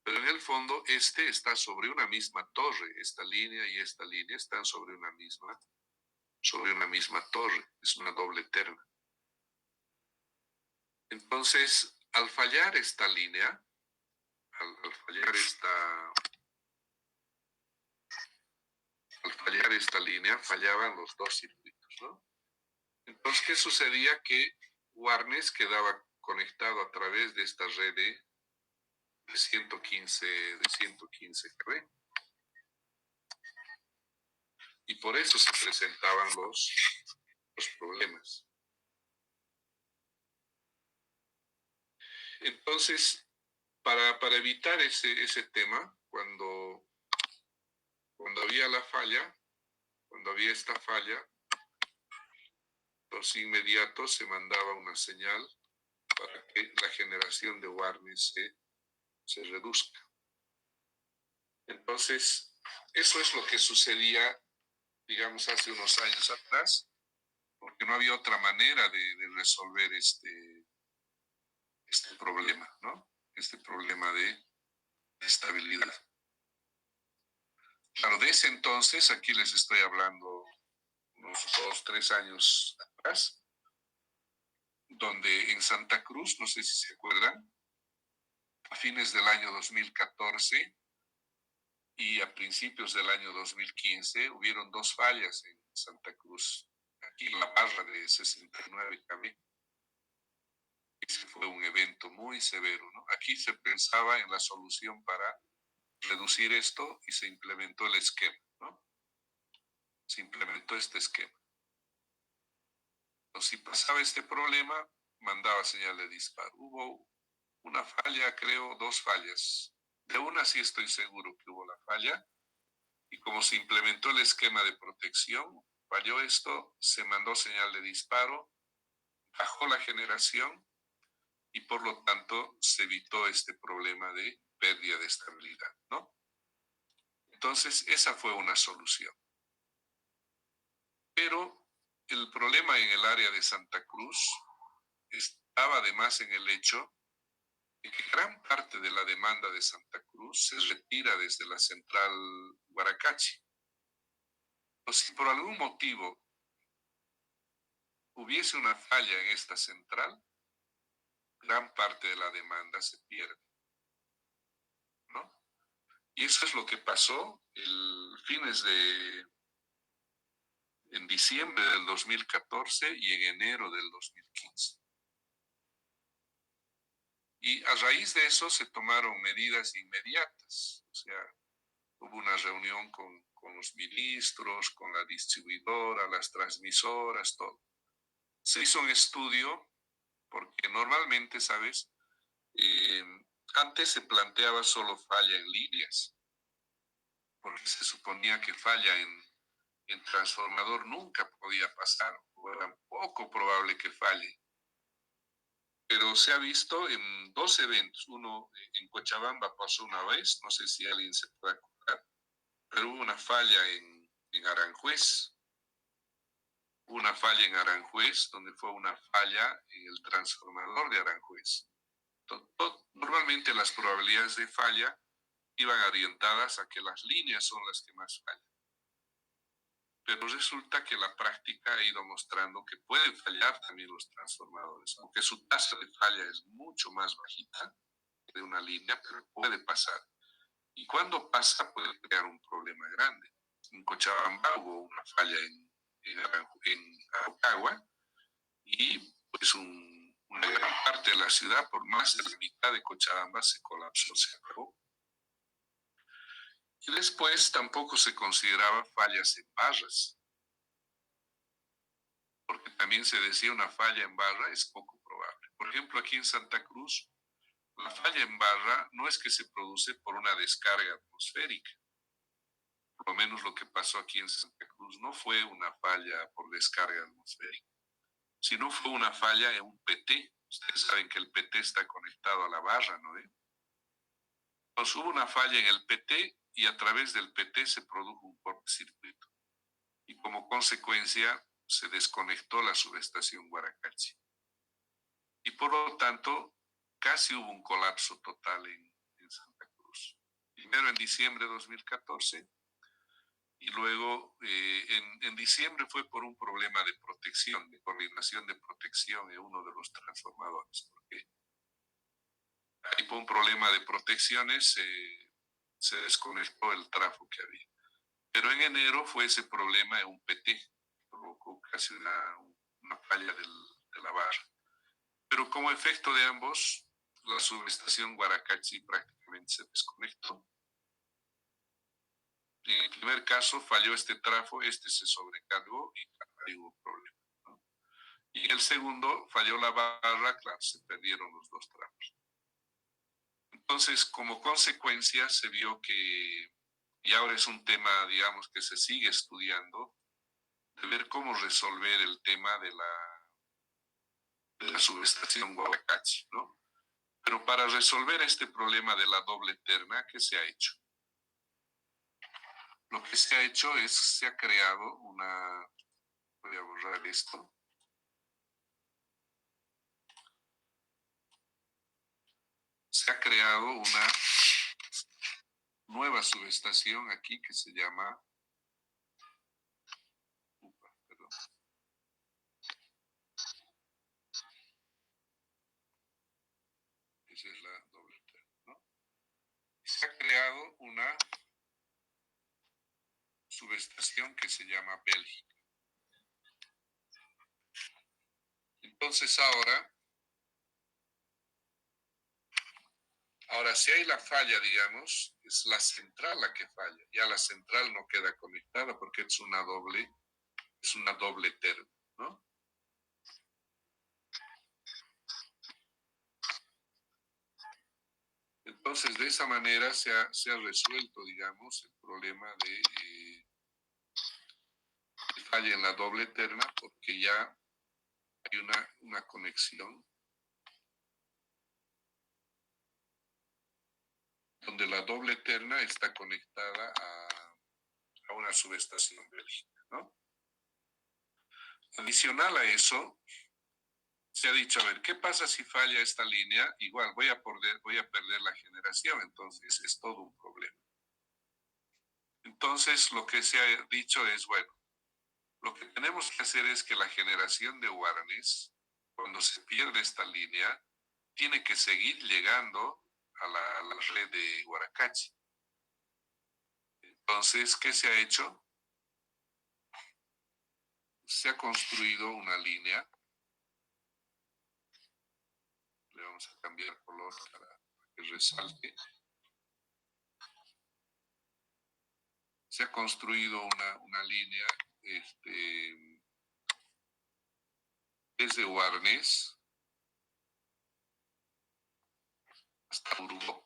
Pero en el fondo, este está sobre una misma torre. Esta línea y esta línea están sobre una misma torre. Es una doble terna. Entonces, al fallar esta línea, al fallar esta línea, fallaban los dos circuitos, ¿no? Entonces, ¿qué sucedía? Que Warnes quedaba conectado a través de esta red de 115 kV. Y por eso se presentaban los problemas. Entonces, para evitar ese tema, cuando había la falla, cuando había esta falla, los inmediatos se mandaba una señal para que la generación de Warnes se reduzca. Entonces, eso es lo que sucedía, digamos, hace unos años atrás, porque no había otra manera de resolver este problema, ¿no? Este problema de estabilidad. Claro, de ese entonces, aquí les estoy hablando unos 2, 3 años atrás, donde en Santa Cruz, no sé si se acuerdan, a fines del año 2014 y a principios del año 2015 hubieron dos fallas en Santa Cruz, aquí en la barra de 69 kV. Ese fue un evento muy severo, ¿no? Aquí se pensaba en la solución para reducir esto y se implementó el esquema, ¿no? Se implementó este esquema. Entonces, si pasaba este problema, mandaba señal de disparo. Hubo una falla, creo, dos fallas. De una sí estoy seguro que hubo la falla. Y como se implementó el esquema de protección, falló esto, se mandó señal de disparo, bajó la generación y por lo tanto se evitó este problema de pérdida de estabilidad, ¿no? Entonces, esa fue una solución. Pero el problema en el área de Santa Cruz estaba además en el hecho de que gran parte de la demanda de Santa Cruz se retira desde la central Guaracachi. O si por algún motivo hubiese una falla en esta central, gran parte de la demanda se pierde, ¿no? Y eso es lo que pasó en diciembre del 2014 y en enero del 2015. Y a raíz de eso se tomaron medidas inmediatas. O sea, hubo una reunión con los ministros, con la distribuidora, las transmisoras, todo. Se hizo un estudio porque normalmente, ¿sabes? Eh, Antes se planteaba solo falla en líneas, porque se suponía que falla en transformador nunca podía pasar, o era poco probable que falle. Pero se ha visto en dos eventos. Uno en Cochabamba pasó una vez, no sé si alguien se puede acordar, pero hubo una falla en Aranjuez. Una falla en Aranjuez, donde fue una falla en el transformador de Aranjuez. Normalmente las probabilidades de falla iban orientadas a que las líneas son las que más fallan. Pero resulta que la práctica ha ido mostrando que pueden fallar también los transformadores, aunque su tasa de falla es mucho más bajita que de una línea, pero puede pasar. Y cuando pasa puede crear un problema grande. En Cochabamba hubo una falla en Araucagua y pues una gran parte de la ciudad, por más de la mitad de Cochabamba, se colapsó, se acabó. Y después tampoco se consideraba fallas en barras, porque también se decía una falla en barra es poco probable. Por ejemplo, aquí en Santa Cruz, la falla en barra no es que se produce por una descarga atmosférica. Por lo menos lo que pasó aquí en Santa Cruz no fue una falla por descarga atmosférica, sino fue una falla en un PT. Ustedes saben que el PT está conectado a la barra, ¿no? Entonces hubo una falla en el PT y a través del PT se produjo un cortocircuito. Y como consecuencia se desconectó la subestación Guaracachi. Y por lo tanto, casi hubo un colapso total en Santa Cruz. Primero en diciembre de 2014 y luego en diciembre fue por un problema de protección, de coordinación de protección en uno de los transformadores. Porque ahí por un problema de protecciones se desconectó el trafo que había. Pero en enero fue ese problema en un PT, provocó casi una falla de la barra. Pero como efecto de ambos, la subestación Guaracachi prácticamente se desconectó. En el primer caso falló este trafo, este se sobrecargó y ahí hubo problema, ¿no? Y en el segundo falló la barra, claro, se perdieron los dos trafos. Entonces, como consecuencia, se vio que, y ahora es un tema, digamos, que se sigue estudiando, de ver cómo resolver el tema de la subestación Guaracachi, ¿no? Pero para resolver este problema de la doble terna, ¿qué se ha hecho? Lo que se ha hecho es, se ha creado una, voy a borrar esto, se ha creado una nueva subestación aquí que se llama, perdón, esa es la doble terna, creado una subestación que se llama Bélgica. Entonces ahora si hay la falla, digamos, es la central la que falla. Ya la central no queda conectada porque es una doble terna, ¿no? Entonces, de esa manera se ha resuelto, digamos, el problema de falla en la doble terna porque ya hay una conexión donde la doble terna está conectada a una subestación Bélgica, ¿no? Adicional a eso, se ha dicho, a ver, ¿qué pasa si falla esta línea? Igual voy a perder la generación, entonces es todo un problema. Entonces, lo que se ha dicho es, bueno, lo que tenemos que hacer es que la generación de Warnes, cuando se pierde esta línea, tiene que seguir llegando a la red de Guaracachi. Entonces, ¿qué se ha hecho? Se ha construido una línea. Le vamos a cambiar color para que resalte. Se ha construido una línea desde Warnes hasta Urubó.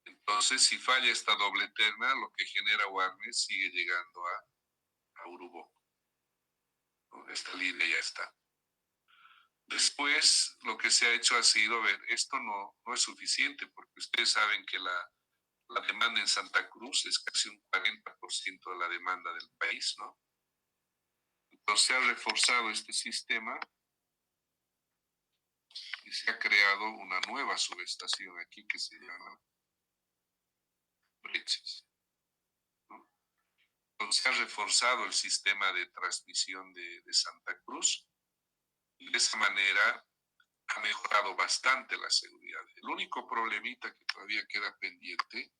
Entonces, si falla esta doble terna, lo que genera Warnes sigue llegando a Urubó. ¿No? Esta línea ya está. Después, lo que se ha hecho ha sido, ver, esto no es suficiente, porque ustedes saben que la demanda en Santa Cruz es casi un 40% de la demanda del país, ¿no? Entonces se ha reforzado este sistema y se ha creado una nueva subestación aquí que se llama Breches, ¿no? Entonces se ha reforzado el sistema de transmisión de Santa Cruz y de esa manera ha mejorado bastante la seguridad. El único problemita que todavía queda pendiente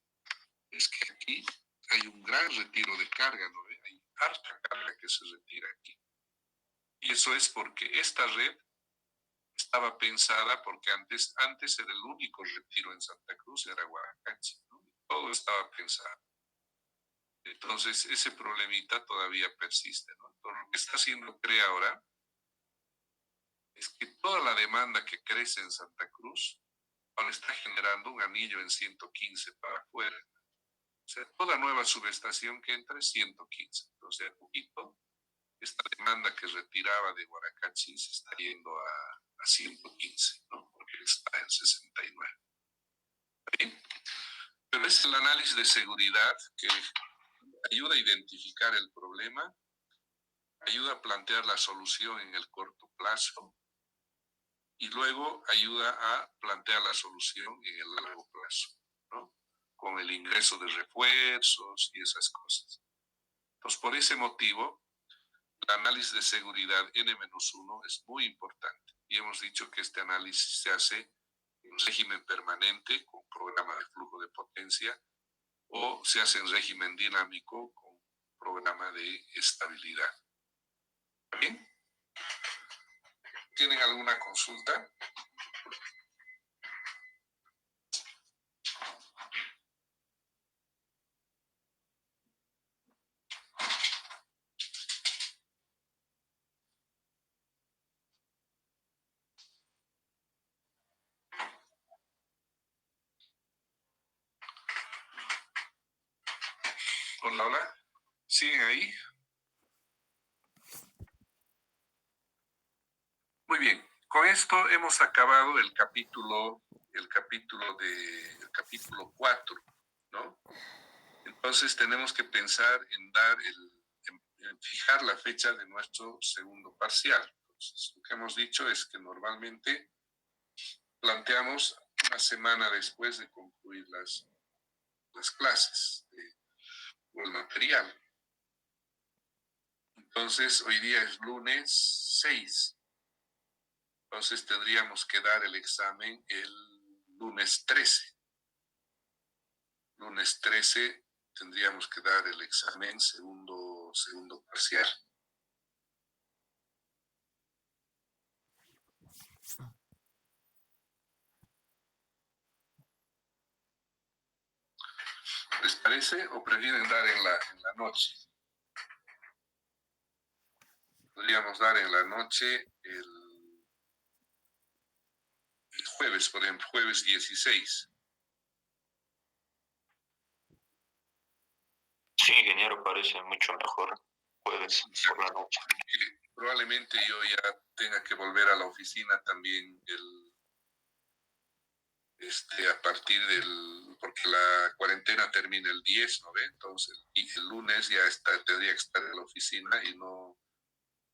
es que aquí hay un gran retiro de carga, ¿no? Hay harta carga que se retira aquí. Y eso es porque esta red estaba pensada porque antes era el único retiro en Santa Cruz, era Guaracachi, ¿no? Todo estaba pensado. Entonces, ese problemita todavía persiste, ¿no? Entonces, lo que está haciendo CREA ahora es que toda la demanda que crece en Santa Cruz ahora está generando un anillo en 115 para afuera. O sea, toda nueva subestación que entra es 115. Entonces, a poquito, esta demanda que retiraba de Guaracachi se está yendo a 115, ¿no? Porque está en 69. ¿Bien? Pero es el análisis de seguridad que ayuda a identificar el problema, ayuda a plantear la solución en el corto plazo y luego ayuda a plantear la solución en el largo plazo, ¿no? Con el ingreso de refuerzos y esas cosas. Entonces, por ese motivo, el análisis de seguridad N-1 es muy importante. Y hemos dicho que este análisis se hace en régimen permanente con programa de flujo de potencia o se hace en régimen dinámico con programa de estabilidad. ¿Bien? ¿Tienen alguna consulta? Hola, hola. ¿Siguen ahí? Muy bien. Con esto hemos acabado el capítulo 4, ¿no? Entonces tenemos que pensar en en fijar la fecha de nuestro segundo parcial. Entonces, lo que hemos dicho es que normalmente planteamos una semana después de concluir las clases o el material. Entonces, hoy día es lunes 6. Entonces, tendríamos que dar el examen el lunes 13. Lunes 13 tendríamos que dar el examen segundo parcial. ¿Les parece o prefieren dar en la noche? Podríamos dar en la noche el jueves, por ejemplo, jueves 16. Sí, ingeniero, parece mucho mejor jueves por la noche. Probablemente yo ya tenga que volver a la oficina también a partir porque la cuarentena termina el 10, ¿no ve? Entonces, el lunes ya tendría que estar en la oficina y no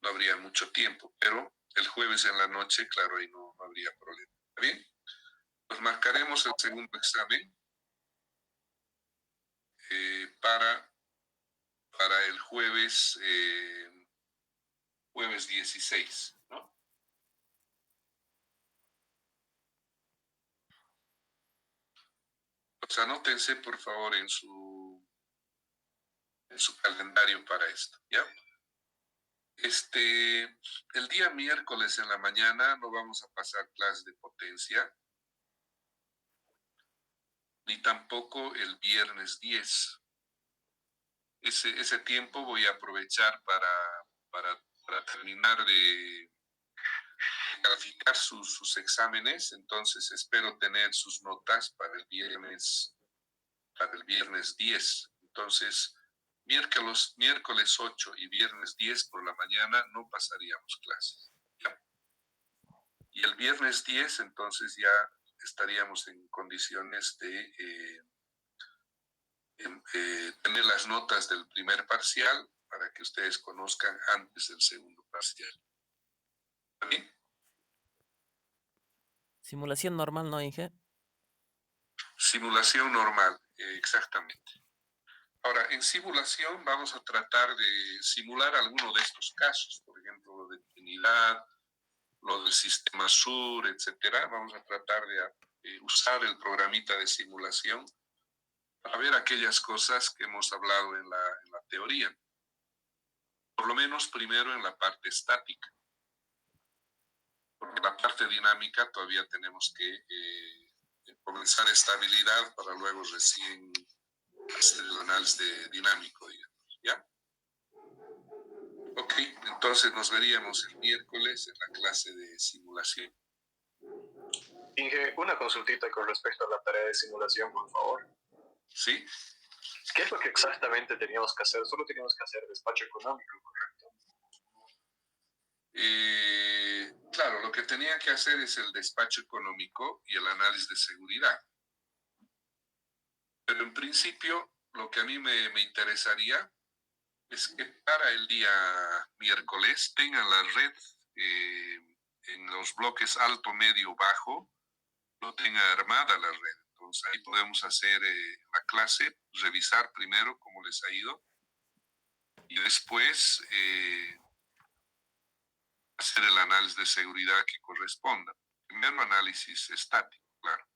habría mucho tiempo, pero el jueves en la noche, claro, ahí no habría problema. ¿Está bien? Pues marcaremos el segundo examen para el jueves 16, ¿no? Pues anótense, por favor, en su calendario para esto, ¿ya? El día miércoles en la mañana no vamos a pasar clases de potencia, ni tampoco el viernes 10. Ese tiempo voy a aprovechar para terminar de calificar sus exámenes, entonces espero tener sus notas para el viernes 10. Entonces, miércoles 8 y viernes 10 por la mañana no pasaríamos clases. ¿Ya? Y el viernes 10, entonces ya estaríamos en condiciones de tener las notas del primer parcial para que ustedes conozcan antes del segundo parcial. ¿Está bien? Simulación normal, ¿no, Inge? Simulación normal, exactamente. Ahora, en simulación vamos a tratar de simular alguno de estos casos, por ejemplo, lo de Trinidad, lo del sistema sur, etcétera. Vamos a tratar de usar el programita de simulación para ver aquellas cosas que hemos hablado en la teoría. Por lo menos primero en la parte estática. Porque la parte dinámica todavía tenemos que comenzar estabilidad para luego recién hacer el análisis dinámico, digamos, ¿ya? Ok, entonces nos veríamos el miércoles en la clase de simulación. Inge, una consultita con respecto a la tarea de simulación, por favor. ¿Sí? ¿Qué es lo que exactamente teníamos que hacer? Solo teníamos que hacer despacho económico, ¿correcto? Claro, lo que tenían que hacer es el despacho económico y el análisis de seguridad. Pero en principio, lo que a mí me interesaría es que para el día miércoles tengan la red en los bloques alto, medio, bajo, lo tenga armada la red. Entonces ahí podemos hacer la clase, revisar primero cómo les ha ido y después hacer el análisis de seguridad que corresponda. Primero análisis estático, claro.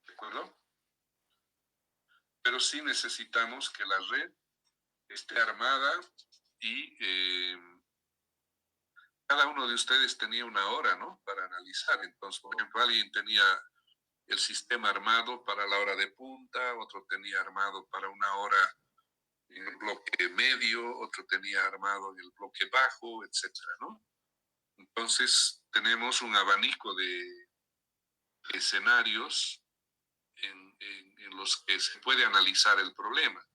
¿De acuerdo? Pero sí necesitamos que la red esté armada y cada uno de ustedes tenía una hora, ¿no? Para analizar. Entonces, por ejemplo, alguien tenía el sistema armado para la hora de punta, otro tenía armado para una hora en el bloque medio, otro tenía armado en el bloque bajo, etcétera, ¿no? Entonces, tenemos un abanico de escenarios en los que se puede analizar el problema.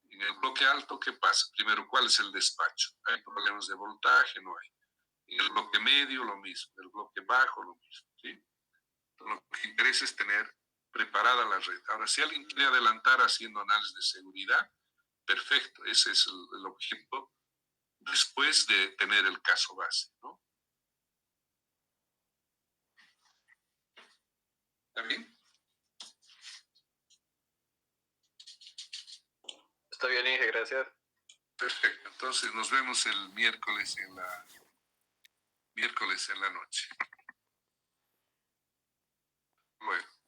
En el bloque alto, ¿qué pasa? Primero, ¿cuál es el despacho? ¿Hay problemas de voltaje? No hay. En el bloque medio, lo mismo. En el bloque bajo, lo mismo. ¿Sí? Entonces, lo que interesa es tener preparada la red. Ahora, si alguien quiere adelantar haciendo análisis de seguridad, perfecto. Ese es el objeto después de tener el caso base, ¿no? ¿Está bien? Está bien, Inge, gracias. Perfecto. Entonces nos vemos el miércoles en la miércoles en la noche. Bueno.